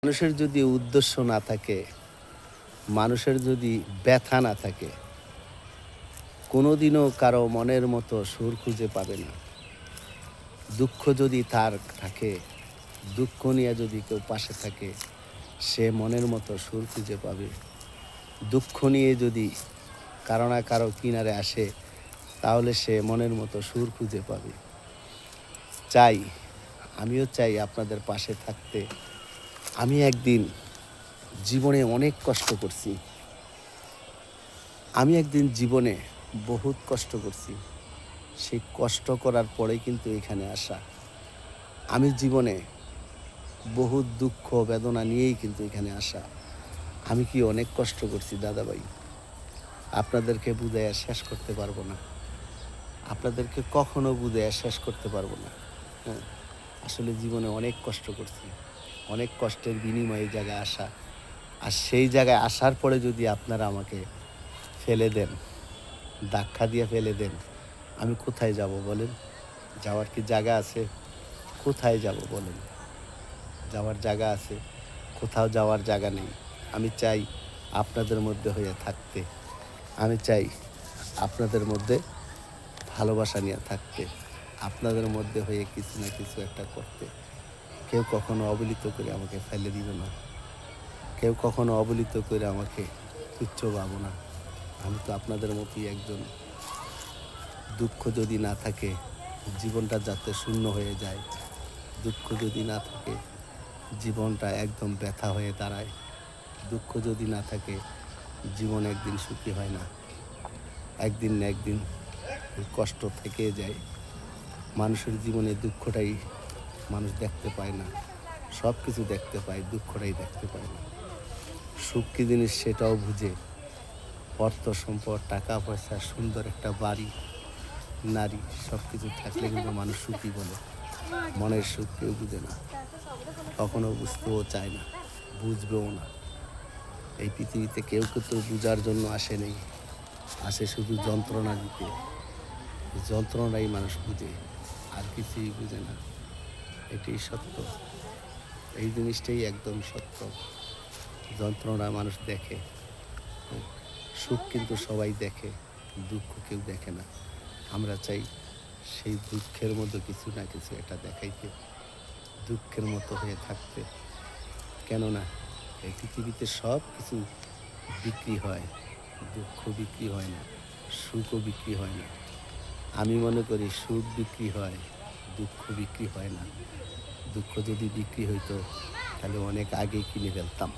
মানুষের যদি উদ্দেশ্য না থাকে, মানুষের যদি ব্যথা না থাকে, কোনোদিনও কারো মনের মতো সুর খুঁজে পাবে না। দুঃখ যদি তার থাকে, দুঃখ নিয়ে যদি কেউ পাশে থাকে, সে মনের মতো সুর খুঁজে পাবে। দুঃখ নিয়ে যদি কারো না কারো কিনারে আসে, তাহলে সে মনের মতো সুর খুঁজে পাবে। চাই, আমিও চাই আপনাদের পাশে থাকতে। আমি একদিন জীবনে অনেক কষ্ট করছি। আমি একদিন জীবনে বহুত কষ্ট করছি। সেই কষ্ট করার পরেই কিন্তু এখানে আসা। আমি জীবনে বহুত দুঃখ বেদনা নিয়েই কিন্তু এখানে আসা। আমি কি অনেক কষ্ট করছি দাদাভাই। আপনাদেরকে বুঝাইয়া শেষ করতে পারবো না। আপনাদেরকে কখনো বুঝাইয়া শেষ করতে পারবো না। হ্যাঁ, আসলে জীবনে অনেক কষ্ট করছি। অনেক কষ্টের বিনিময়ে এই জায়গায় আসা। আর সেই জায়গায় আসার পরে যদি আপনারা আমাকে ফেলে দেন, ধাক্কা দিয়ে ফেলে দেন, আমি কোথায় যাব বলেন? যাওয়ার কি জায়গা আছে? কোথায় যাব বলেন? যাওয়ার জায়গা আছে? কোথাও যাওয়ার জায়গা নেই। আমি চাই আপনাদের মধ্যে হয়ে থাকতে। আমি চাই আপনাদের মধ্যে ভালোবাসা নিয়ে থাকতে। আপনাদের মধ্যে হয়ে কিছু না কিছু একটা করতে। কেউ কখনো অবহেলিত করে আমাকে ফেলে দিবে না। কেউ কখনো অবহেলিত করে আমাকে তুচ্ছ ভাবো না। আমি তো আপনাদের মতোই একজন। দুঃখ যদি না থাকে, জীবনটা যাতে শূন্য হয়ে যায়। দুঃখ যদি না থাকে, জীবনটা একদম ব্যথা হয়ে দাঁড়ায়। দুঃখ যদি না থাকে, জীবন একদিন সুখী হয় না। একদিন না একদিন ওই কষ্ট থেকে যায়। মানুষের জীবনে দুঃখটাই মানুষ দেখতে পায় না। সব কিছু দেখতে পায়, দুঃখটাই দেখতে পায় না। সুখ কী জিনিস সেটাও বুঝে। অর্থ সম্পদ, টাকা পয়সা, সুন্দর একটা বাড়ি, নারী সব কিছু থাকলে কিন্তু মানুষ সুখী বলে। মনের সুখ কেউ বুঝে না, কখনো বুঝতেও চায় না, বুঝবেও না। এই পৃথিবীতে কেউ তো বুঝার জন্য আসে নেই, আসে শুধু যন্ত্রণা দিতে। যন্ত্রণাই মানুষ বুঝে, আর কিছুই বুঝে না। এটাই সত্য, এই জিনিসটাই একদম সত্য। যন্ত্রণা মানুষ দেখে, সুখ কিন্তু সবাই দেখে, দুঃখ কেউ দেখে না। আমরা চাই সেই দুঃখের মধ্যে কিছু না কিছু একটা দেখাইতে, দুঃখের মতো হয়ে থাকতে। কেননা এই পৃথিবীতে সব কিছু বিক্রি হয়, দুঃখ বিক্রি হয় না, সুখও বিক্রি হয় না। আমি মনে করি সুখ বিক্রি হয়, দুঃখ বিক্রি হয় না। দুঃখ যদি বিক্রি হইতো, তাহলে অনেক আগেই কিনে ফেলতাম।